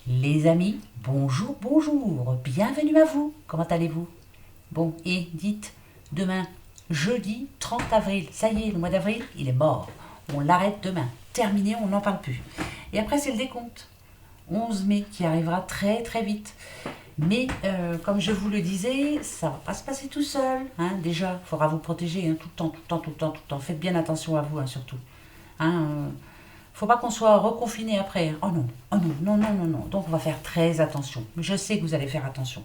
Les amis, bonjour, bonjour, bienvenue à vous. Comment allez-vous? Bon, et dites, demain, jeudi 30 avril, ça y est, le mois d'avril, il est mort. On l'arrête demain. Terminé, on n'en parle plus. Et après, c'est le décompte. 11 mai qui arrivera très très vite. Mais comme je vous le disais, ça va pas se passer tout seul. Hein. Déjà, il faudra vous protéger hein, tout le temps, tout le temps, tout le temps, tout le temps. Faites bien attention à vous hein, surtout. Hein, faut pas qu'on soit reconfiné après. Oh non, oh non, non, non, non, non. Donc on va faire très attention. Mais je sais que vous allez faire attention.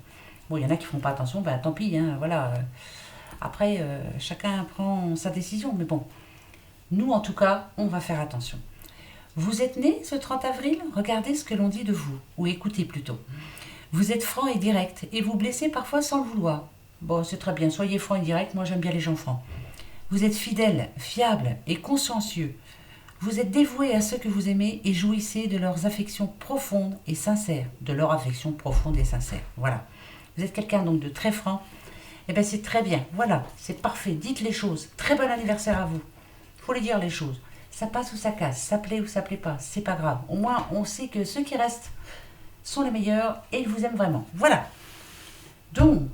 Bon, il y en a qui font pas attention, ben tant pis, hein, voilà. Après, chacun prend sa décision. Mais bon, nous en tout cas, on va faire attention. Vous êtes né ce 30 avril? Regardez ce que l'on dit de vous, ou écoutez plutôt. Vous êtes franc et direct, et vous blessez parfois sans le vouloir. Bon, c'est très bien, soyez franc et direct, moi j'aime bien les gens francs. Vous êtes fidèle, fiable et consciencieux. Vous êtes dévoué à ceux que vous aimez et jouissez de leurs affections profondes et sincères. De leur affection profonde et sincère. Voilà. Vous êtes quelqu'un donc de très franc. Eh bien c'est très bien. Voilà, c'est parfait. Dites les choses. Très bon anniversaire à vous. Il faut les dire les choses. Ça passe ou ça casse, ça plaît ou ça plaît pas, c'est pas grave. Au moins on sait que ceux qui restent sont les meilleurs et ils vous aiment vraiment. Voilà. Donc,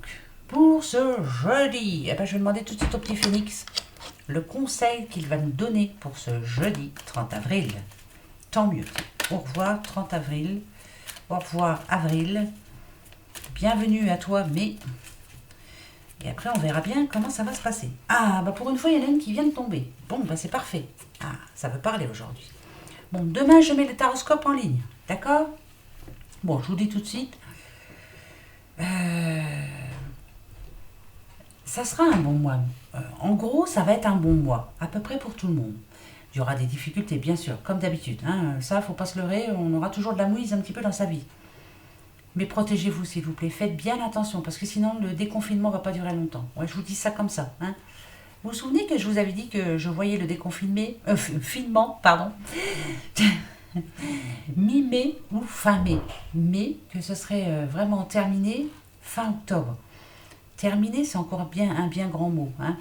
pour ce jeudi, eh ben, je vais demander tout de suite au petit Phoenix le conseil qu'il va nous donner pour ce jeudi 30 avril. Tant mieux. Au revoir 30 avril. Au revoir avril. Bienvenue à toi, mais... Et après, on verra bien comment ça va se passer. Ah, bah pour une fois, il y en a une qui vient de tomber. Bon, bah c'est parfait. Ah, ça veut parler aujourd'hui. Bon, demain, je mets le taroscope en ligne. D'accord? Bon, je vous dis tout de suite. Ça sera un bon mois. En gros, ça va être un bon mois, à peu près pour tout le monde. Il y aura des difficultés, bien sûr, comme d'habitude. Hein. Ça, faut pas se leurrer, on aura toujours de la mouise un petit peu dans sa vie. Mais protégez-vous, s'il vous plaît. Faites bien attention, parce que sinon, le déconfinement va pas durer longtemps. Ouais, je vous dis ça comme ça. Hein. Vous vous souvenez que je vous avais dit que je voyais le finement, pardon, mi-mai ou fin mai. Mais que ce serait vraiment terminé fin octobre. Terminé, c'est encore bien un bien grand mot. Hein.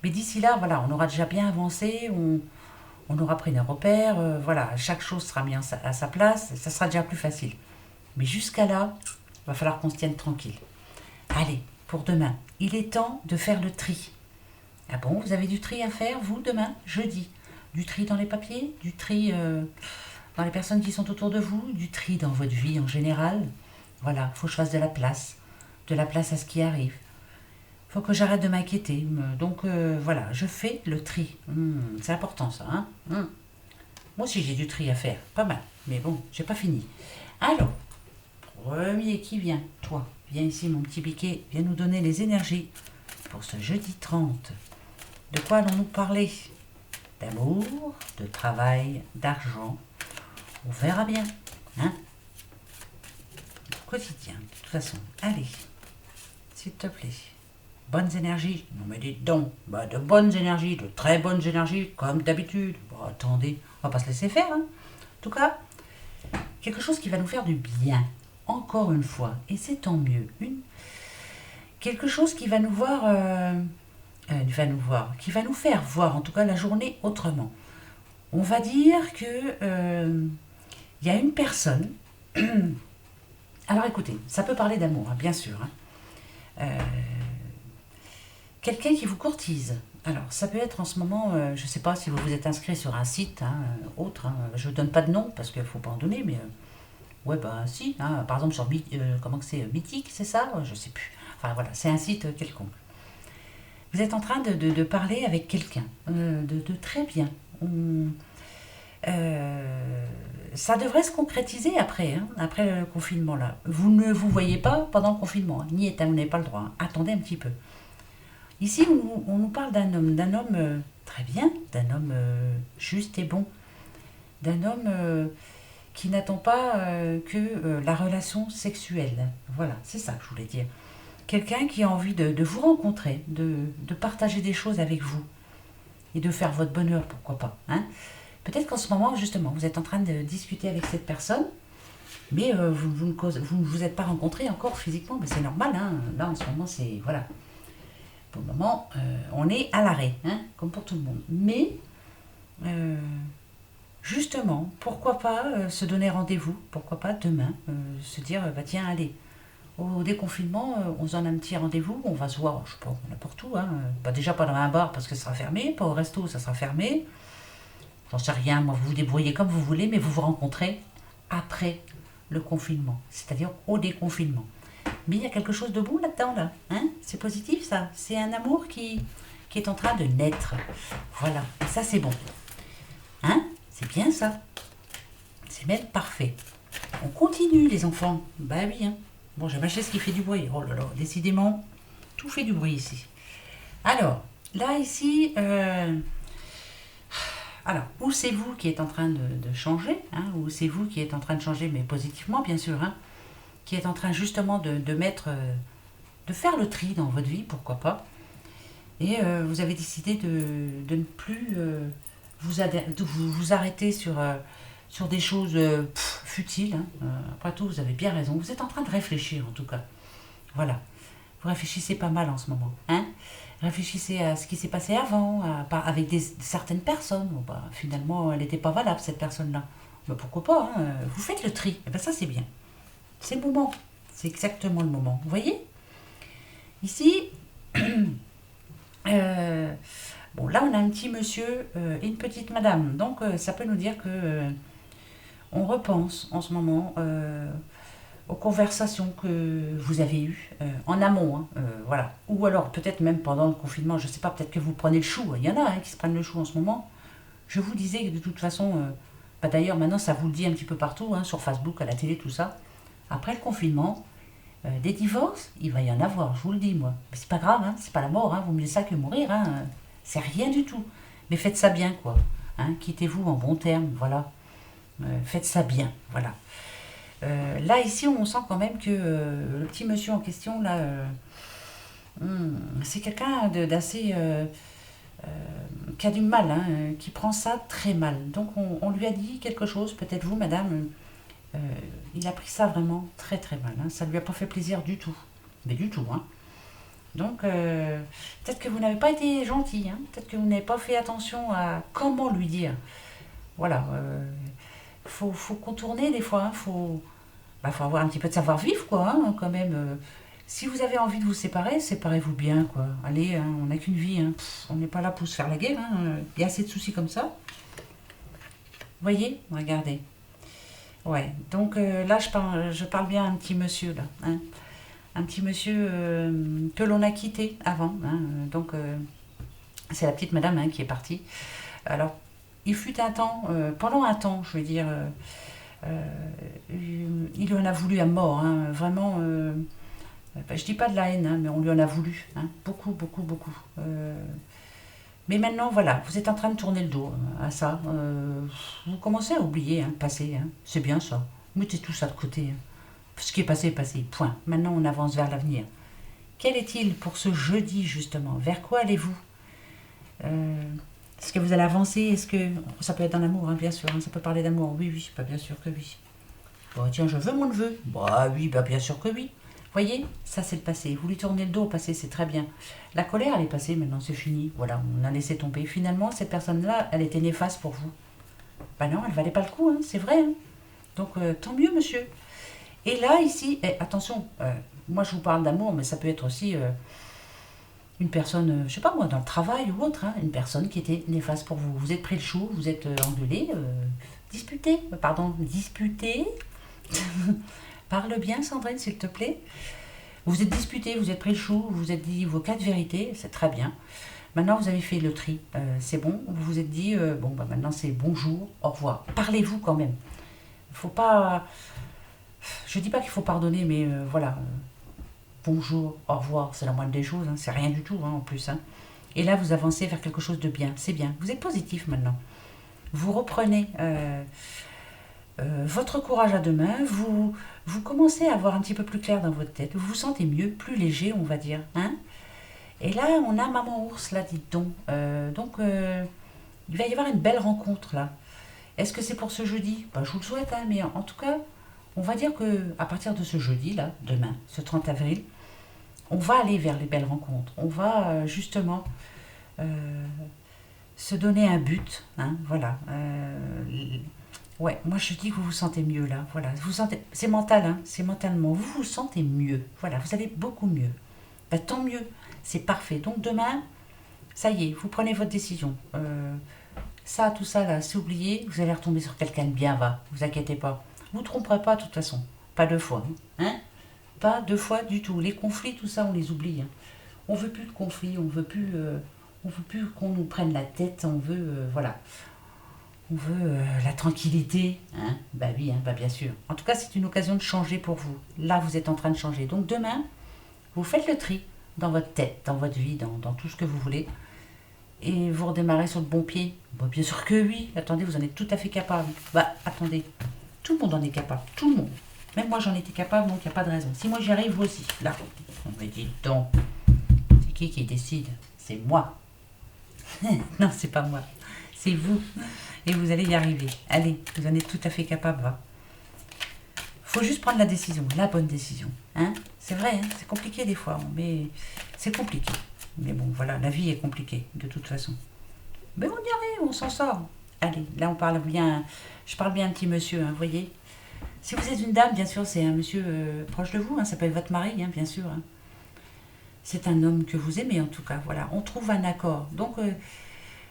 Mais d'ici là, voilà, on aura déjà bien avancé, on aura pris des repères, voilà, chaque chose sera mise à sa place, ça sera déjà plus facile. Mais jusqu'à là, il va falloir qu'on se tienne tranquille. Allez, pour demain, il est temps de faire le tri. Ah bon, vous avez du tri à faire, vous, demain, jeudi? Du tri dans les papiers, du tri dans les personnes qui sont autour de vous, du tri dans votre vie en général. Voilà, il faut que je fasse de la place à ce qui arrive. Faut que j'arrête de m'inquiéter. Donc voilà, je fais le tri. C'est important ça. Hein. Moi aussi j'ai du tri à faire, pas mal. Mais bon, j'ai pas fini. Alors, premier qui vient, toi, viens ici mon petit piquet, viens nous donner les énergies pour ce jeudi 30. De quoi allons-nous parler? D'amour, de travail, d'argent. On verra bien. Hein, quotidien, de toute façon. Allez, s'il te plaît. Bonnes énergies. Non mais dites donc, bah, de bonnes énergies, de très bonnes énergies, comme d'habitude. Bon, attendez, on va pas se laisser faire. Hein. En tout cas, quelque chose qui va nous faire du bien. Encore une fois, et c'est tant mieux. Quelque chose qui va nous qui va nous faire voir en tout cas la journée autrement. On va dire que il y a une personne. Alors écoutez, ça peut parler d'amour, hein, bien sûr. Hein. Quelqu'un qui vous courtise. Alors, ça peut être en ce moment, je ne sais pas si vous vous êtes inscrit sur un site hein, autre. Hein, je ne donne pas de nom parce qu'il ne faut pas en donner, mais ouais, bah si. Hein, par exemple, sur comment que c'est Mythique, c'est ça? Je ne sais plus. Enfin voilà, c'est un site quelconque. Vous êtes en train de parler avec quelqu'un, de très bien. Ça devrait se concrétiser après, hein, après le confinement là. Vous ne vous voyez pas pendant le confinement, hein, ni vous n'avez pas le droit. Hein. Attendez un petit peu. Ici, on nous parle d'un homme très bien, d'un homme juste et bon, d'un homme qui n'attend pas que la relation sexuelle. Voilà, c'est ça que je voulais dire. Quelqu'un qui a envie de vous rencontrer, de partager des choses avec vous et de faire votre bonheur, pourquoi pas. Hein. Peut-être qu'en ce moment, justement, vous êtes en train de discuter avec cette personne, mais vous ne vous êtes pas rencontrés encore physiquement, mais c'est normal. Hein. Là, en ce moment, c'est... Voilà. Pour le moment, on est à l'arrêt, hein, comme pour tout le monde. Mais justement, pourquoi pas se donner rendez-vous, pourquoi pas demain, se dire, bah tiens, allez, au déconfinement, on se donne un petit rendez-vous, on va se voir, je sais pas, n'importe où, hein. Bah, déjà pas dans un bar parce que ça sera fermé, pas au resto, ça sera fermé, j'en sais rien, moi vous vous débrouillez comme vous voulez, mais vous vous rencontrez après le confinement, c'est-à-dire au déconfinement. Mais il y a quelque chose de bon là-dedans, là, hein. C'est positif ça, c'est un amour qui est en train de naître. Voilà, et ça c'est bon. Hein? C'est bien ça. C'est même parfait. On continue les enfants. Bah oui, hein. Bon, j'ai ma chaise qui fait du bruit. Oh là là, décidément, tout fait du bruit ici. Alors, là ici, alors, ou c'est vous qui êtes en train de changer, hein, ou c'est vous qui êtes en train de changer, mais positivement bien sûr, hein, qui êtes en train justement de mettre, de faire le tri dans votre vie, pourquoi pas. Et vous avez décidé de ne plus vous arrêter sur des choses futiles, hein. Après tout, vous avez bien raison. Vous êtes en train de réfléchir en tout cas. Voilà. Vous réfléchissez pas mal en ce moment. Hein. Réfléchissez à ce qui s'est passé avant, avec certaines personnes. Bon, bah, finalement, elle n'était pas valable, cette personne-là. Bah, pourquoi pas, hein. Vous faites le tri. Et ben ça, c'est bien. C'est le moment. C'est exactement le moment. Vous voyez? Ici, euh, bon, là, on a un petit monsieur et une petite madame. Donc, ça peut nous dire que on repense en ce moment aux conversations que vous avez eues en amont, hein, voilà. Ou alors peut-être même pendant le confinement, je ne sais pas, peut-être que vous prenez le chou. Il y en a, hein, qui se prennent le chou en ce moment. Je vous disais que de toute façon, bah, d'ailleurs maintenant ça vous le dit un petit peu partout, hein, sur Facebook, à la télé, tout ça. Après le confinement, des divorces, il va y en avoir, je vous le dis moi. Mais c'est pas grave, hein, c'est pas la mort, hein, vaut mieux ça que mourir, hein, c'est rien du tout. Mais faites ça bien, quoi. Hein, quittez-vous en bons termes, voilà. Faites ça bien, voilà. Là, ici, on sent quand même que le petit monsieur en question, là, c'est quelqu'un d'assez euh, qui a du mal, hein, qui prend ça très mal. Donc, on lui a dit quelque chose, peut-être vous, madame, euh, il a pris ça vraiment très très mal, hein. Ça ne lui a pas fait plaisir du tout, mais du tout, hein. Donc, peut-être que vous n'avez pas été gentil, hein. Peut-être que vous n'avez pas fait attention à comment lui dire. Voilà, faut contourner des fois, hein. Faut avoir un petit peu de savoir-vivre, quoi, hein, quand même. Si vous avez envie de vous séparer, séparez-vous bien, quoi. Allez, hein, on n'a qu'une vie, hein. On n'est pas là pour se faire la guerre, hein. Il y a assez de soucis comme ça. Vous voyez? Regardez. Ouais, donc là, je parle bien à un petit monsieur, là, hein. Un petit monsieur que l'on a quitté avant, hein. Donc, c'est la petite madame, hein, qui est partie. Alors, il fut un temps, pendant un temps, je veux dire, il lui en a voulu à mort, hein, vraiment. Je dis pas de la haine, hein, mais on lui en a voulu, hein, beaucoup, beaucoup, beaucoup. Mais maintenant, voilà, vous êtes en train de tourner le dos à ça. Vous commencez à oublier, hein, le passé, hein. C'est bien ça. Mettez tout ça de côté, hein. Ce qui est passé est passé. Point. Maintenant, on avance vers l'avenir. Quel est-il pour ce jeudi, justement? Vers quoi allez-vous? Est-ce que vous allez avancer? Est-ce que ça peut être dans l'amour, hein, bien sûr, hein, ça peut parler d'amour. Oui, oui, bah, bien sûr que oui. Bon, tiens, je veux mon neveu. Bah oui, bah bien sûr que oui. Voyez, ça c'est le passé. Vous lui tournez le dos au passé, c'est très bien. La colère, elle est passée, maintenant c'est fini. Voilà, on a laissé tomber. Finalement, cette personne-là, elle était néfaste pour vous. Bah non, elle valait pas le coup, hein, c'est vrai, hein. Donc, tant mieux, monsieur. Et là, ici, attention, moi je vous parle d'amour, mais ça peut être aussi une personne, je sais pas moi, dans le travail ou autre, hein, une personne qui était néfaste pour vous. Vous êtes pris le chou, vous êtes engueulé, disputé, pardon, disputé. Parle bien, Sandrine, s'il te plaît. Vous êtes disputé, vous êtes pris le chou, vous vous êtes dit vos quatre vérités, c'est très bien. Maintenant, vous avez fait le tri, c'est bon. Vous vous êtes dit, bon, bah maintenant c'est bonjour, au revoir. Parlez-vous quand même. Faut pas. Je dis pas qu'il faut pardonner, mais voilà. Bonjour, au revoir, c'est la moindre des choses, hein, c'est rien du tout, hein, en plus, hein. Et là, vous avancez vers quelque chose de bien, c'est bien. Vous êtes positif maintenant. Vous reprenez votre courage à deux mains, vous commencez à avoir un petit peu plus clair dans votre tête, vous vous sentez mieux, plus léger, on va dire, hein. Et là, on a Maman Ours, là, dites donc. Il va y avoir une belle rencontre, là. Est-ce que c'est pour ce jeudi? Bah, je vous le souhaite, hein, mais en tout cas, on va dire que à partir de ce jeudi, là, demain, ce 30 avril, on va aller vers les belles rencontres. On va justement euh, se donner un but, hein, voilà. Ouais, moi je dis que vous vous sentez mieux là, voilà. Vous sentez, c'est mental, hein, c'est mentalement. Vous vous sentez mieux, voilà. Vous allez beaucoup mieux. Bah, tant mieux, c'est parfait. Donc demain, ça y est, vous prenez votre décision. Ça, tout ça là, c'est oublié. Vous allez retomber sur quelqu'un de bien, va. Vous inquiétez pas. Vous ne tromperez pas de toute façon. Pas deux fois, hein. Pas deux fois du tout. Les conflits, tout ça, on les oublie, hein. On veut plus de conflits, on veut plus qu'on nous prenne la tête. On veut, voilà. On veut la tranquillité, hein. Bah oui, hein, bah bien sûr. En tout cas, c'est une occasion de changer pour vous. Là, vous êtes en train de changer. Donc demain, vous faites le tri dans votre tête, dans votre vie, dans tout ce que vous voulez. Et vous redémarrez sur le bon pied. Bah, bien sûr que oui. Attendez, vous en êtes tout à fait capable. Bah, attendez. Tout le monde en est capable. Tout le monde. Même moi, j'en étais capable, donc il n'y a pas de raison. Si moi, j'y arrive, vous aussi. Là. On me dit donc. C'est qui décide? C'est moi. Non, c'est pas moi. C'est vous. Et vous allez y arriver. Allez, vous en êtes tout à fait capable, va. Faut juste prendre la décision, la bonne décision. Hein, c'est vrai, hein, c'est compliqué des fois, mais c'est compliqué. Mais bon, voilà, la vie est compliquée, de toute façon. Mais on y arrive, on s'en sort. Allez, là on parle bien, je parle bien un petit monsieur, hein, vous voyez. Si vous êtes une dame, bien sûr, c'est un monsieur proche de vous, hein, ça peut être votre mari, hein, bien sûr. Hein. C'est un homme que vous aimez en tout cas, voilà. On trouve un accord. Donc,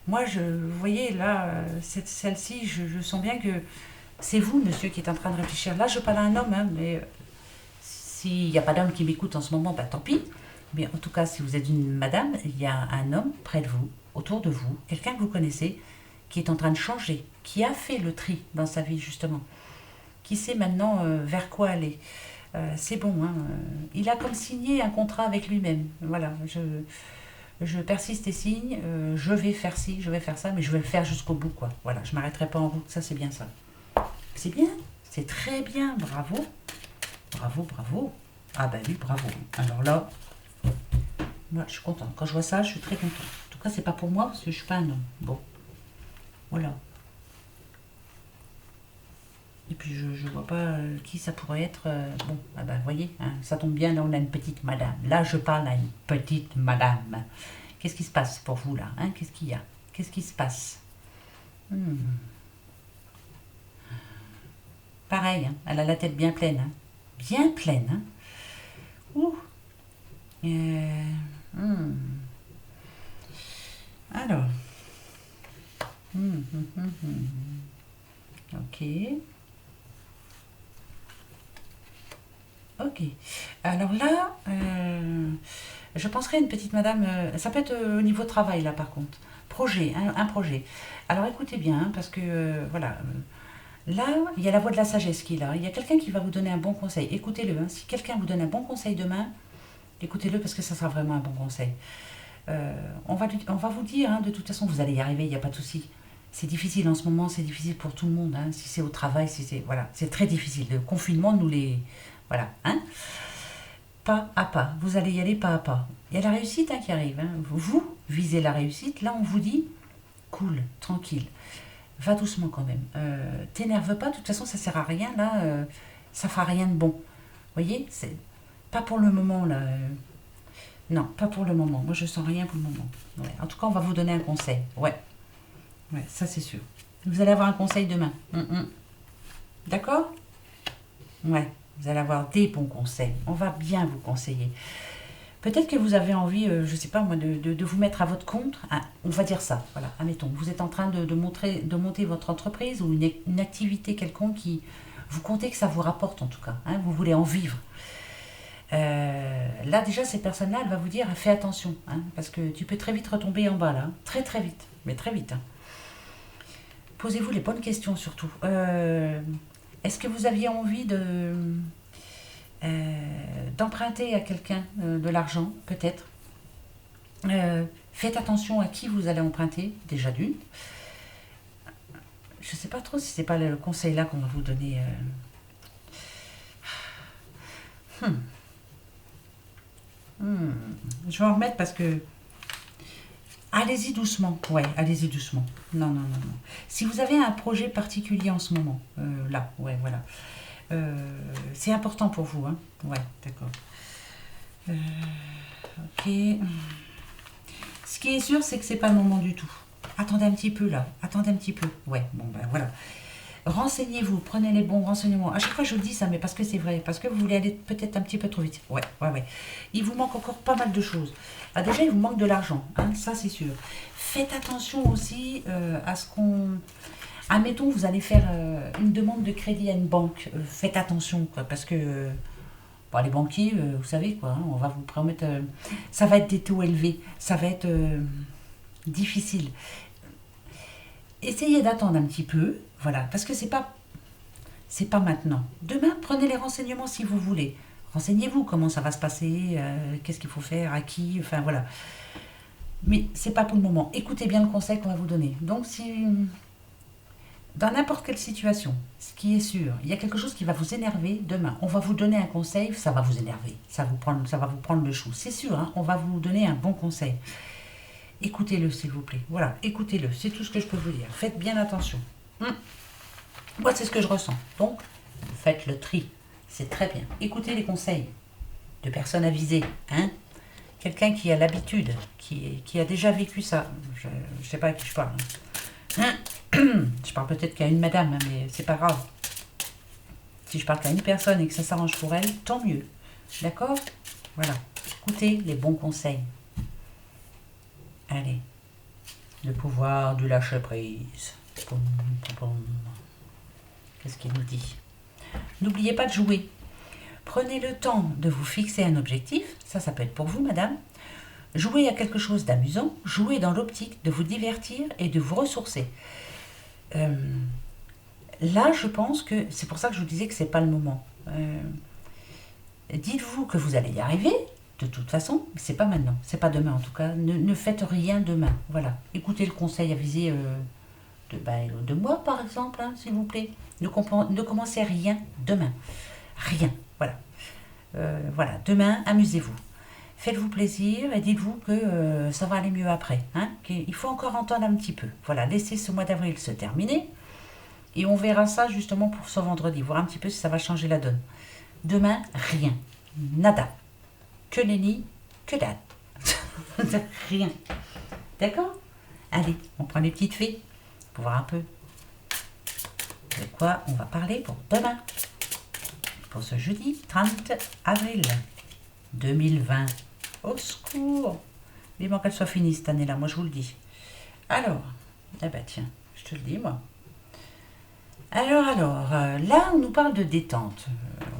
moi, vous voyez, là, celle-ci, je sens bien que c'est vous, monsieur, qui est en train de réfléchir. Là, je parle à un homme, hein, mais s'il n'y a pas d'homme qui m'écoute en ce moment, bah tant pis. Mais en tout cas, si vous êtes une madame, il y a un homme près de vous, autour de vous, quelqu'un que vous connaissez, qui est en train de changer, qui a fait le tri dans sa vie, justement, qui sait maintenant vers quoi aller. C'est bon, hein, il a comme signé un contrat avec lui-même. Voilà, je persiste et signe, je vais faire ci, je vais faire ça, mais je vais le faire jusqu'au bout, quoi. Voilà, je m'arrêterai pas en route, ça c'est bien ça. C'est bien, c'est très bien, bravo. Bravo, bravo. Ah ben oui, bravo. Alors là, moi je suis contente. Quand je vois ça, je suis très contente. En tout cas, c'est pas pour moi parce que je suis pas un homme. Bon, voilà. Et puis je vois pas qui ça pourrait être. Bon, ah ben vous voyez, hein, ça tombe bien, là on a une petite madame. Là je parle à une petite madame. Qu'est-ce qui se passe pour vous là, hein? Qu'est-ce qu'il y a? Qu'est-ce qui se passe? Hmm. Pareil, hein, elle a la tête bien pleine. Hein. Bien pleine. Hein. Ouh. Euh, hmm. Alors. Ok. Ok. Alors là, je penserais à une petite madame. Ça peut être au niveau travail, là, par contre. Projet, un projet. Alors écoutez bien, hein, parce que, voilà. Là, il y a la voix de la sagesse qui est là. Il y a quelqu'un qui va vous donner un bon conseil. Écoutez-le. Hein. Si quelqu'un vous donne un bon conseil demain, écoutez-le parce que ça sera vraiment un bon conseil. On va vous dire, hein, de toute façon, vous allez y arriver, il n'y a pas de souci. C'est difficile en ce moment, c'est difficile pour tout le monde. Hein, si c'est au travail, si c'est voilà, c'est très difficile. Le confinement nous les voilà, hein. Pas à pas, vous allez y aller pas à pas. Il y a la réussite hein, qui arrive. Hein. Vous visez la réussite. Là, on vous dit cool, tranquille, va doucement quand même. T'énerve pas. De toute façon, ça sert à rien. Là, ça fera rien de bon. Vous voyez, c'est pas pour le moment là. Non, pas pour le moment. Moi, je sens rien pour le moment. Ouais. En tout cas, on va vous donner un conseil. Ouais, ouais, ça c'est sûr. Vous allez avoir un conseil demain. D'accord? Ouais, vous allez avoir des bons conseils. On va bien vous conseiller. Peut-être que vous avez envie, je sais pas moi, de vous mettre à votre compte. Ah, on va dire ça. Voilà, admettons. Vous êtes en train de monter votre entreprise ou une activité quelconque qui vous comptez que ça vous rapporte en tout cas. Hein, vous voulez en vivre. Là déjà cette personne-là elle va vous dire fais attention hein, parce que tu peux très vite retomber en bas là, hein. Très très vite, mais très vite. Hein. Posez-vous les bonnes questions surtout. Est-ce que vous aviez envie d'emprunter à quelqu'un de l'argent peut-être. Faites attention à qui vous allez emprunter déjà d'une. Je sais pas trop si c'est pas le conseil là qu'on va vous donner. Je vais en remettre parce que allez-y doucement. Ouais, allez-y doucement. Non, non, non, non. Si vous avez un projet particulier en ce moment, là, ouais, voilà. C'est important pour vous, hein. Ouais, d'accord. Ok. Ce qui est sûr, c'est que c'est pas le moment du tout. attendez un petit peu là, attendez un petit peu. Ouais, bon ben voilà. Renseignez-vous, prenez les bons renseignements. À chaque fois je vous dis ça, mais parce que c'est vrai, parce que vous voulez aller peut-être un petit peu trop vite. Ouais, ouais, ouais. Il vous manque encore pas mal de choses. Ah, déjà, il vous manque de l'argent, hein, ça c'est sûr. Faites attention aussi à ce qu'on... Admettons, vous allez faire une demande de crédit à une banque. Faites attention, quoi, parce que bon, les banquiers, vous savez quoi, hein, on va vous promettre... ça va être des taux élevés, ça va être difficile. Essayez d'attendre un petit peu, voilà, parce que c'est pas maintenant. Demain, prenez les renseignements si vous voulez. Renseignez-vous comment ça va se passer, qu'est-ce qu'il faut faire, à qui, enfin voilà. Mais c'est pas pour le moment. Écoutez bien le conseil qu'on va vous donner. Donc, si dans n'importe quelle situation, ce qui est sûr, il y a quelque chose qui va vous énerver demain, on va vous donner un conseil, ça va vous énerver, ça va vous prendre le chou. C'est sûr, hein, on va vous donner un bon conseil. Écoutez-le, s'il vous plaît. Voilà, écoutez-le. C'est tout ce que je peux vous dire. Faites bien attention. Moi, c'est ce que je ressens. Donc, faites le tri. C'est très bien. Écoutez les conseils de personnes avisées. Hein, quelqu'un qui a l'habitude, qui a déjà vécu ça. Je ne sais pas à qui je parle. Hein, je parle peut-être qu'à une madame, hein, mais c'est pas grave. Si je parle qu'à une personne et que ça s'arrange pour elle, tant mieux. D'accord? Voilà. Écoutez les bons conseils. Allez. Le pouvoir du lâcher-prise. Poum, poum, poum. Qu'est-ce qu'il nous dit? N'oubliez pas de jouer. Prenez le temps de vous fixer un objectif. Ça peut être pour vous, madame. Jouez à quelque chose d'amusant. Jouez dans l'optique de vous divertir et de vous ressourcer. Là, je pense que c'est pour ça que je vous disais que c'est pas le moment. Dites-vous que vous allez y arriver. De toute façon, c'est pas maintenant, c'est pas demain en tout cas. Ne faites rien demain. Voilà. Écoutez le conseil avisé de moi, par exemple, hein, s'il vous plaît. Ne commencez rien demain. Rien. Voilà. Voilà. Demain, amusez-vous. Faites-vous plaisir et dites-vous que ça va aller mieux après. Hein, qu'il faut encore entendre un petit peu. Voilà. Laissez ce mois d'avril se terminer. Et on verra ça justement pour ce vendredi. Voir un petit peu si ça va changer la donne. Demain, rien. Nada. Que nenni, que dalle. Rien. D'accord? Allez, on prend les petites fées pour voir un peu de quoi on va parler pour demain. Pour ce jeudi 30 avril 2020. Au secours! Vivement qu'elle soit finie cette année-là, moi je vous le dis. Alors, eh ben tiens, je te le dis moi. Alors, là on nous parle de détente.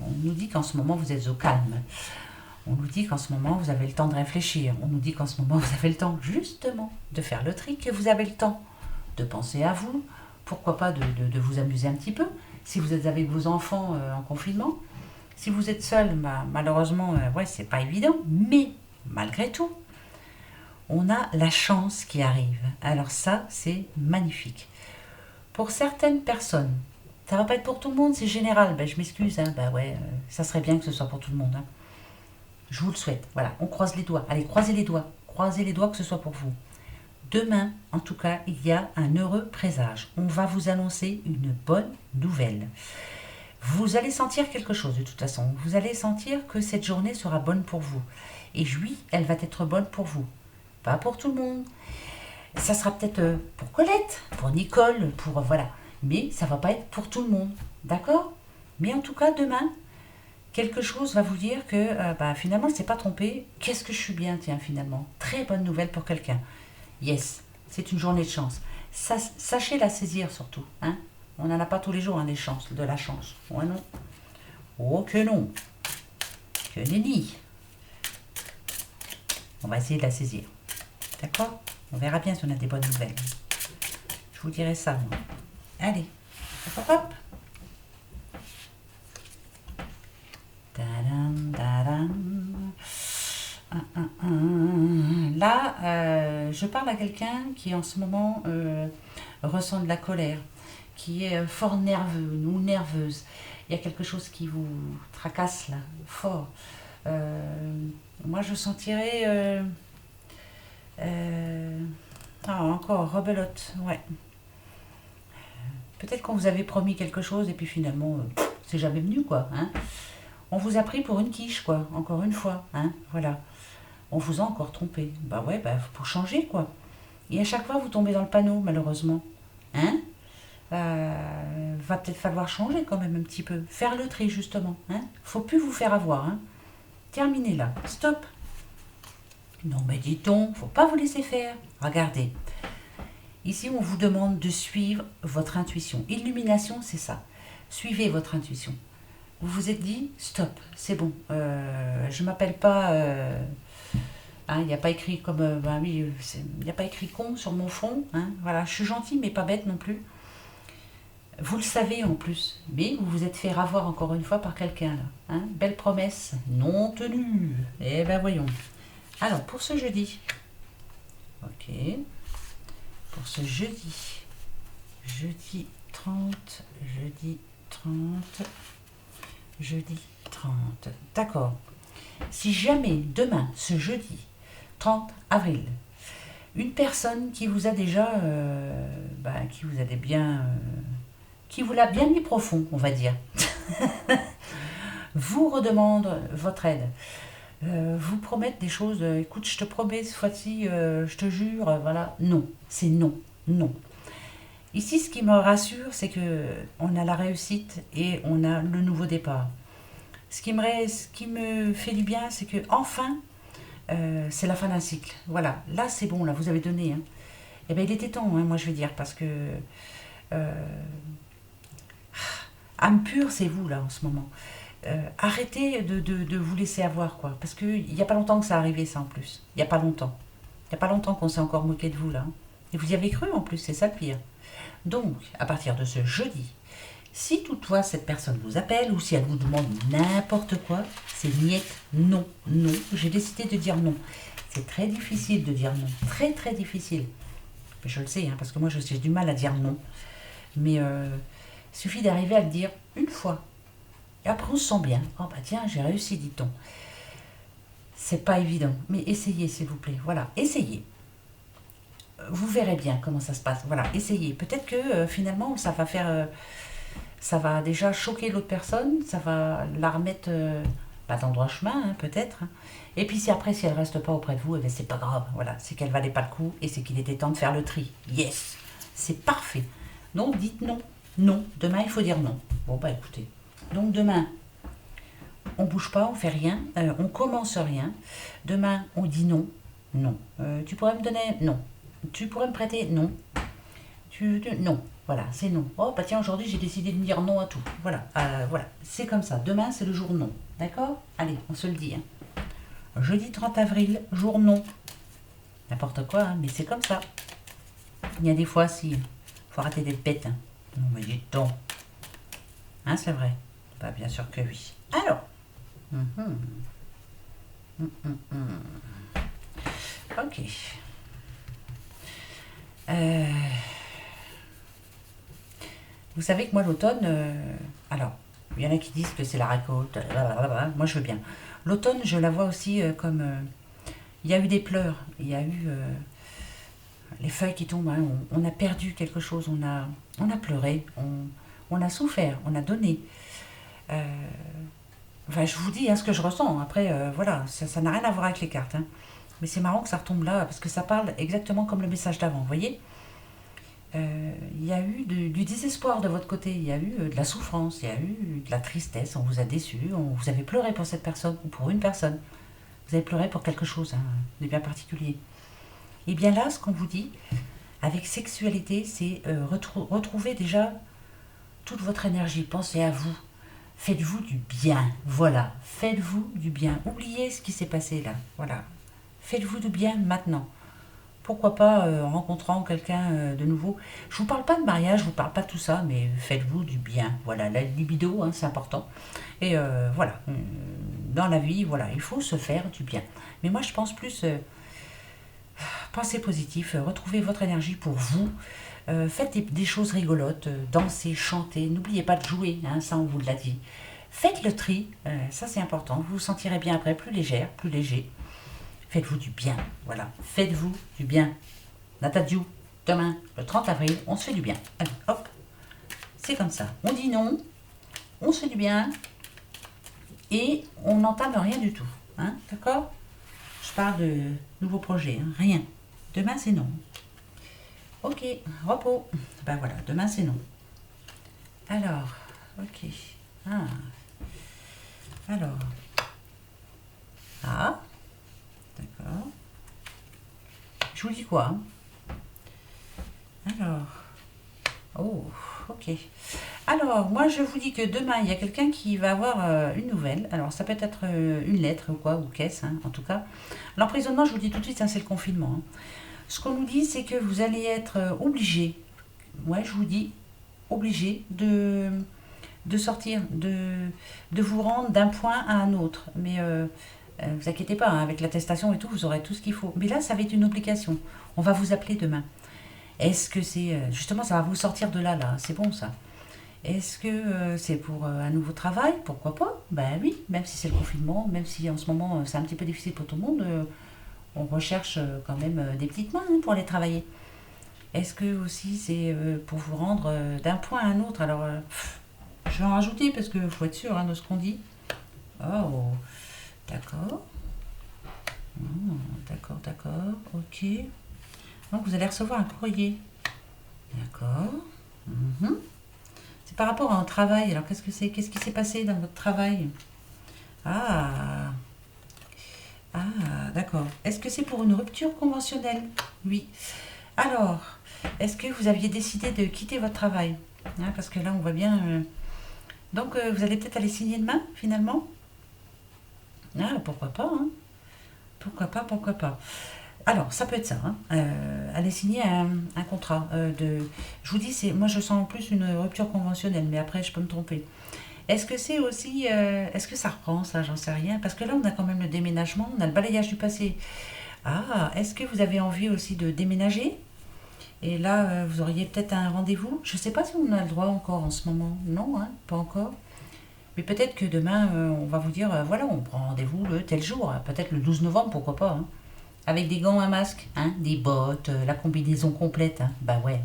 On nous dit qu'en ce moment vous êtes au calme. On nous dit qu'en ce moment, vous avez le temps de réfléchir. On nous dit qu'en ce moment, vous avez le temps, justement, de faire le tri, que vous avez le temps de penser à vous. Pourquoi pas de vous amuser un petit peu. Si vous êtes avec vos enfants en confinement. Si vous êtes seul, malheureusement, ouais, c'est pas évident. Mais, malgré tout, on a la chance qui arrive. Alors ça, c'est magnifique. Pour certaines personnes, ça va pas être pour tout le monde, c'est général. Je m'excuse, hein, ouais, ça serait bien que ce soit pour tout le monde, hein. Je vous le souhaite. Voilà, on croise les doigts. Allez, croisez les doigts. Croisez les doigts que ce soit pour vous. Demain, en tout cas, il y a un heureux présage. On va vous annoncer une bonne nouvelle. Vous allez sentir quelque chose de toute façon. Vous allez sentir que cette journée sera bonne pour vous. Et oui, elle va être bonne pour vous. Pas pour tout le monde. Ça sera peut-être pour Colette, pour Nicole, pour... voilà. Mais ça va pas être pour tout le monde. D'accord? Mais en tout cas, demain... quelque chose va vous dire que finalement, c'est pas trompé. Qu'est-ce que je suis bien, tiens, finalement. Très bonne nouvelle pour quelqu'un. Yes, c'est une journée de chance. Sachez la saisir surtout. Hein. On n'en a pas tous les jours, hein, des chances, de la chance. Ouais, non. Oh, que non. Que nenni. On va essayer de la saisir. D'accord? On verra bien si on a des bonnes nouvelles. Je vous dirai ça, moi. Allez. Hop, hop. Là, je parle à quelqu'un qui en ce moment ressent de la colère, qui est fort nerveux ou nerveuse. Il y a quelque chose qui vous tracasse là, fort. Moi, je sentirais... encore, rebelote, ouais. Peut-être qu'on vous avait promis quelque chose et puis finalement, c'est jamais venu, quoi. Hein. On vous a pris pour une quiche, quoi, encore une fois, hein, voilà. On vous a encore trompé. Ouais, pour changer, quoi. Et à chaque fois, vous tombez dans le panneau, malheureusement. Hein? Va peut-être falloir changer quand même un petit peu. Faire le tri, justement. Hein? Faut plus vous faire avoir. Hein? Terminez là. Stop. Non, mais dit-on, faut pas vous laisser faire. Regardez. Ici, on vous demande de suivre votre intuition. Illumination, c'est ça. Suivez votre intuition. Vous vous êtes dit, stop, c'est bon. Je m'appelle pas... hein, il n'y a pas écrit comme... bah oui, il n'y a pas écrit con sur mon front. Hein, voilà, je suis gentille, mais pas bête non plus. Vous le savez en plus, mais vous vous êtes fait ravoir encore une fois par quelqu'un là. Hein, belle promesse, non tenue. Eh ben voyons. Alors, pour ce jeudi... Ok... Pour ce jeudi 30, jeudi 30, d'accord. Si jamais demain, ce jeudi 30 avril, une personne qui vous a déjà, qui vous l'a bien mis profond, on va dire, vous redemande votre aide, vous promettre des choses, écoute, je te promets, cette fois-ci, je te jure, voilà, non, c'est non, non. Ici, ce qui me rassure, c'est que on a la réussite et on a le nouveau départ. Ce qui me fait du bien, c'est que enfin, c'est la fin d'un cycle. Voilà, là c'est bon, là vous avez donné. Hein. Eh bien, il était temps, hein, moi je veux dire, parce que âme pure, c'est vous là en ce moment. Arrêtez de vous laisser avoir, quoi. Parce qu'il n'y a pas longtemps que ça arrivé, ça en plus. Il n'y a pas longtemps. Il n'y a pas longtemps qu'on s'est encore moqué de vous, là. Et vous y avez cru, en plus, c'est ça le pire. Donc, à partir de ce jeudi, si toutefois cette personne vous appelle ou si elle vous demande n'importe quoi, c'est niet, non, non. J'ai décidé de dire non. C'est très difficile de dire non. Très, très difficile. Mais je le sais, hein, parce que moi, j'ai du mal à dire non. Mais il suffit d'arriver à le dire une fois. Et après, on se sent bien. Oh bah tiens, j'ai réussi, dit-on. C'est pas évident, mais essayez, s'il vous plaît. Voilà, essayez. Vous verrez bien comment ça se passe. Voilà, essayez. Peut-être que finalement, ça va faire... ça va déjà choquer l'autre personne, ça va la remettre pas dans le droit chemin, hein, peut-être. Hein. Et puis si après, si elle reste pas auprès de vous, eh bien, c'est pas grave. Voilà, c'est qu'elle valait pas le coup et c'est qu'il était temps de faire le tri. Yes, c'est parfait. Donc dites non. Non. Demain, il faut dire non. Bon, bah écoutez. Donc demain, on bouge pas, on fait rien, on commence rien. Demain, on dit non. Non. Tu pourrais me donner... Non. Tu pourrais me prêter... Non. Non. Voilà, c'est non. Oh, bah tiens, aujourd'hui, j'ai décidé de dire non à tout. Voilà, voilà. C'est comme ça. Demain, c'est le jour non. D'accord? Allez, on se le dit. Hein. Jeudi 30 avril, jour non. N'importe quoi, hein, mais c'est comme ça. Il y a des fois, si... faut arrêter d'être bête. Hein. Non, mais dites donc. Hein, c'est vrai? Bah, bien sûr que oui. Alors. Ok. Vous savez que moi, l'automne... alors, il y en a qui disent que c'est la récolte. Moi, je veux bien. L'automne, je la vois aussi comme... il y a eu des pleurs. Il y a eu... les feuilles qui tombent. Hein, on a perdu quelque chose. On a pleuré. On a souffert. On a donné. Enfin, je vous dis hein, ce que je ressens. Après, voilà, ça n'a rien à voir avec les cartes. Hein. Mais c'est marrant que ça retombe là, parce que ça parle exactement comme le message d'avant, vous voyez. Il y a eu du désespoir de votre côté, il y a eu de la souffrance, il y a eu de la tristesse, on vous a déçu, vous avez pleuré pour cette personne ou pour une personne. Vous avez pleuré pour quelque chose hein, de bien particulier. Et bien là, ce qu'on vous dit, avec sexualité, c'est retrouver déjà toute votre énergie, pensez à vous. Faites-vous du bien, voilà, faites-vous du bien. Oubliez ce qui s'est passé là, voilà. Faites-vous du bien maintenant. Pourquoi pas en rencontrant quelqu'un de nouveau. Je vous parle pas de mariage, je vous parle pas de tout ça, mais faites-vous du bien. Voilà, la libido, hein, c'est important. Et voilà, dans la vie, voilà, il faut se faire du bien. Mais moi, je pense plus, pensez positif, retrouvez votre énergie pour vous. Faites des choses rigolotes, dansez, chantez, n'oubliez pas de jouer, hein, ça on vous l'a dit. Faites le tri, ça c'est important, vous vous sentirez bien après, plus légère, plus léger. Faites-vous du bien, voilà, faites-vous du bien. Natadiou, demain, le 30 avril, on se fait du bien. Allez, hop, c'est comme ça. On dit non, on se fait du bien et on n'entame rien du tout, hein, d'accord? Je parle de nouveaux projets, hein, rien. Demain c'est non. Ok, repos. Ben voilà, demain c'est non. Alors, ok. Ah, alors. Ah, d'accord. Je vous dis quoi, hein? Alors, oh, ok. Alors, moi, je vous dis que demain, il y a quelqu'un qui va avoir une nouvelle. Alors, ça peut être une lettre ou quoi, ou caisse, hein, en tout cas. L'emprisonnement, je vous dis tout de suite, hein, c'est le confinement, hein. Ce qu'on nous dit, c'est que vous allez être obligé, ouais, je vous dis, obligé de sortir, de vous rendre d'un point à un autre. Mais vous inquiétez pas, hein, avec l'attestation et tout, vous aurez tout ce qu'il faut. Mais là, ça va être une obligation. On va vous appeler demain. Est-ce que c'est... justement, ça va vous sortir de là, là. C'est bon, ça. Est-ce que c'est pour un nouveau travail? Pourquoi pas? Ben oui, même si c'est le confinement, même si en ce moment c'est un petit peu difficile pour tout le monde, on recherche quand même des petites mains, hein, pour aller travailler. Est-ce que aussi c'est pour vous rendre d'un point à un autre? Alors, je vais en rajouter parce qu'il faut être sûr, hein, de ce qu'on dit. Oh, d'accord. Hmm, d'accord, d'accord, ok. Donc vous allez recevoir un courrier. D'accord. Mhm. C'est par rapport à un travail. Alors qu'est-ce que c'est? Qu'est-ce qui s'est passé dans votre travail? Ah, d'accord. Est-ce que c'est pour une rupture conventionnelle? Oui. Alors, est-ce que vous aviez décidé de quitter votre travail? Hein, parce que là, on voit bien. Donc, vous allez peut-être aller signer demain, finalement? Ah, pourquoi pas, hein? Pourquoi pas, pourquoi pas. Alors, ça peut être ça, hein. Aller signer un contrat de... Je vous dis, moi, je sens en plus une rupture conventionnelle, mais après, je peux me tromper. Est-ce que c'est aussi... est-ce que ça reprend, ça? J'en sais rien. Parce que là, on a quand même le déménagement, on a le balayage du passé. Ah, est-ce que vous avez envie aussi de déménager? Et là, vous auriez peut-être un rendez-vous. Je ne sais pas si on a le droit encore en ce moment. Non, hein, pas encore. Mais peut-être que demain, on va vous dire, voilà, on prend rendez-vous le tel jour. Peut-être le 12 novembre, pourquoi pas, hein. Avec des gants, un masque, hein, des bottes, la combinaison complète, hein. Bah ouais.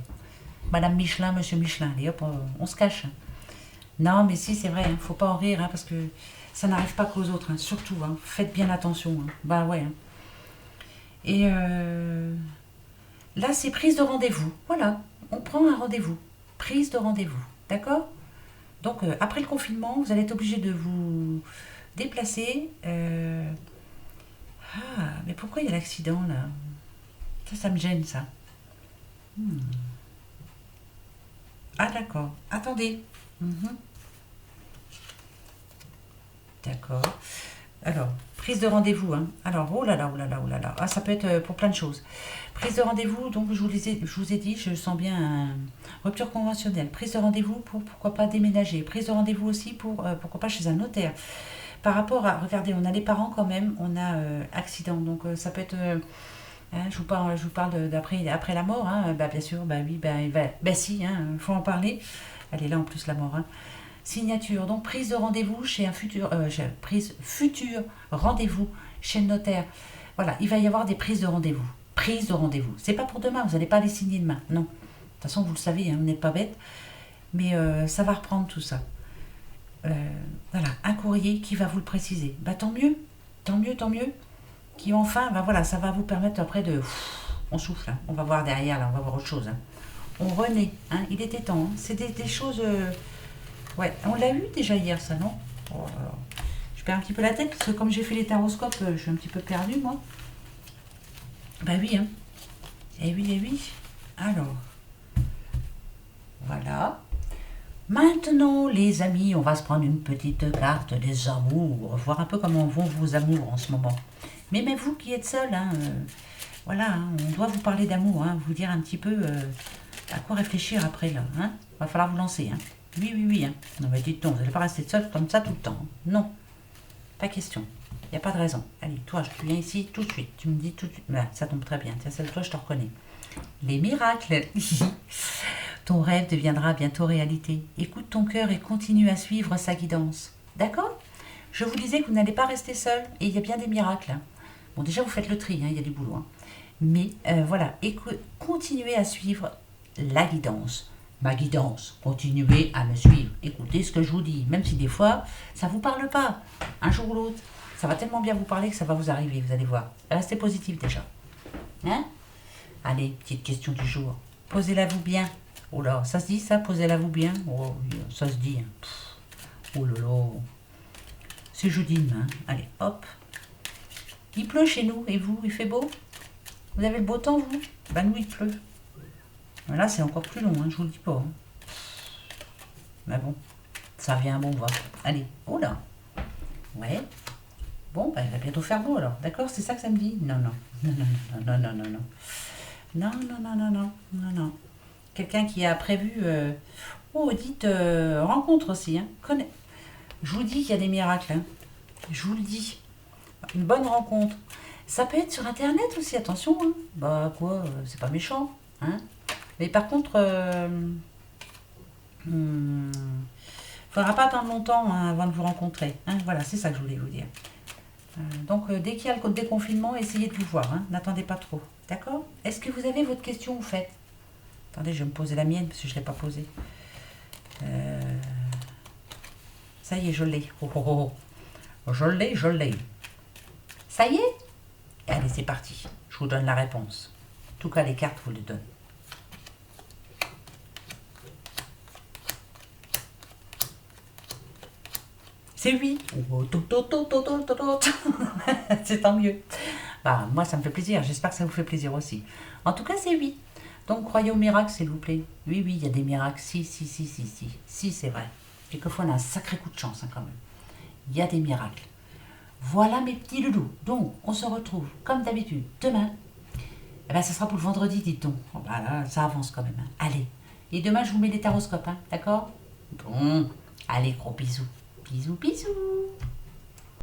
Madame Michelin, Monsieur Michelin, allez hop, on se cache, hein. Non, mais si, c'est vrai, hein, faut pas en rire, hein, parce que ça n'arrive pas qu'aux autres, hein, surtout, hein, faites bien attention, hein. Bah ouais, hein. Et là, c'est prise de rendez-vous. Voilà, on prend un rendez-vous. Prise de rendez-vous, d'accord? Donc, après le confinement, vous allez être obligé de vous déplacer. Ah, mais pourquoi il y a l'accident, là? Ça me gêne, ça. Hmm. Ah, d'accord. Attendez. Mhm. D'accord. Alors, prise de rendez-vous, hein. Alors, oh là là, oh là là, oh là là. Ah, ça peut être pour plein de choses. Prise de rendez-vous, donc je vous ai dit, je sens bien rupture conventionnelle. Prise de rendez-vous pour pourquoi pas déménager. Prise de rendez-vous aussi pour pourquoi pas chez un notaire. Par rapport à, regardez, on a les parents quand même, on a accident. Donc ça peut être, hein, je vous parle d'après après la mort, hein. Bah, bien sûr, bah oui, bah si, hein, faut en parler. Elle est là en plus la mort, hein. Signature, donc prise de rendez-vous chez un futur, futur rendez-vous chez le notaire. Voilà, il va y avoir des prises de rendez-vous. Prise de rendez-vous. C'est pas pour demain, vous n'allez pas les signer demain. Non. De toute façon, vous le savez, hein, vous n'êtes pas bête. Mais ça va reprendre tout ça. Euh, voilà, un courrier qui va vous le préciser. Bah tant mieux, tant mieux, tant mieux. Qui enfin, bah voilà, ça va vous permettre après de... On souffle, hein. On va voir derrière, là, on va voir autre chose, hein. On renaît, hein. Il était temps, hein. C'est des choses... Ouais, on l'a eu déjà hier, ça, non? Oh, je perds un petit peu la tête, parce que comme j'ai fait les taroscopes, je suis un petit peu perdue, moi. Bah oui, hein. Eh oui, eh oui. Alors, voilà. Maintenant, les amis, on va se prendre une petite carte des amours, voir un peu comment vont vos amours en ce moment. Mais même vous qui êtes seul, hein, voilà, hein, on doit vous parler d'amour, hein, vous dire un petit peu à quoi réfléchir après, là. Hein. Va falloir vous lancer, hein. Oui, oui, oui. Hein. Non, mais dites donc, vous n'allez pas rester seul comme ça tout le temps. Non, pas question. Il n'y a pas de raison. Allez, toi, je viens ici tout de suite. Tu me dis tout de suite. Voilà, ça tombe très bien. Tiens, c'est toi, je te reconnais. Les miracles. Ton rêve deviendra bientôt réalité. Écoute ton cœur et continue à suivre sa guidance. D'accord? Je vous disais que vous n'allez pas rester seul et il y a bien des miracles, hein. Bon, déjà, vous faites le tri, hein, il y a du boulot, hein. Mais voilà, continuez à suivre la guidance. Ma guidance, continuez à me suivre. Écoutez ce que je vous dis, même si des fois, ça ne vous parle pas. Un jour ou l'autre, ça va tellement bien vous parler que ça va vous arriver, vous allez voir. Restez positif déjà. Hein? Allez, petite question du jour. Posez-la-vous bien. Oh là, ça se dit ça, posez-la-vous bien. Oh, ça se dit. Hein. Oh là là. C'est jeudi demain. Allez, hop. Il pleut chez nous. Et vous, il fait beau? Vous avez le beau temps, vous? Ben nous, il pleut. Mais là, c'est encore plus long, hein, je vous le dis pas. Hein. Mais bon, ça vient, bon, va. Allez, oh là. Ouais. Bon, ben, il va bientôt faire beau, alors. D'accord, c'est ça que ça me dit? Non, non. Non, non, non, non, non, non, non. Non, non, non, non, non, non, non. Quelqu'un qui a prévu... Oh, dites, rencontre aussi, hein. Je vous dis qu'il y a des miracles, hein. Je vous le dis. Une bonne rencontre. Ça peut être sur Internet aussi, attention. Hein. Bah quoi, c'est pas méchant. Hein. Mais par contre, faudra pas attendre longtemps hein, avant de vous rencontrer. Hein. Voilà, c'est ça que je voulais vous dire. Donc dès qu'il y a le déconfinement, essayez de vous voir. Hein. N'attendez pas trop. D'accord? Est-ce que vous avez votre question au fait? Attendez, je vais me poser la mienne parce que je ne l'ai pas posée. Ça y est, je l'ai. Oh, oh, oh. Je l'ai, je l'ai. Ça y est? Allez, c'est parti. Je vous donne la réponse. En tout cas, les cartes vous le donnent. C'est oui. C'est tant mieux. Bah, moi, ça me fait plaisir. J'espère que ça vous fait plaisir aussi. En tout cas, c'est oui. Donc, croyez au miracle, s'il vous plaît. Oui, oui, il y a des miracles. Si, si, si, si, si. Si, c'est vrai. Quelquefois, on a un sacré coup de chance, hein, quand même. Il y a des miracles. Voilà mes petits loulous. Donc, on se retrouve, comme d'habitude, demain. Eh ben, ça sera pour le vendredi, dites-donc. Oh, bah là, ça avance quand même. Hein. Allez. Et demain, je vous mets les taroscopes, hein, d'accord? Bon. Allez, gros bisous. Bisous, bisous.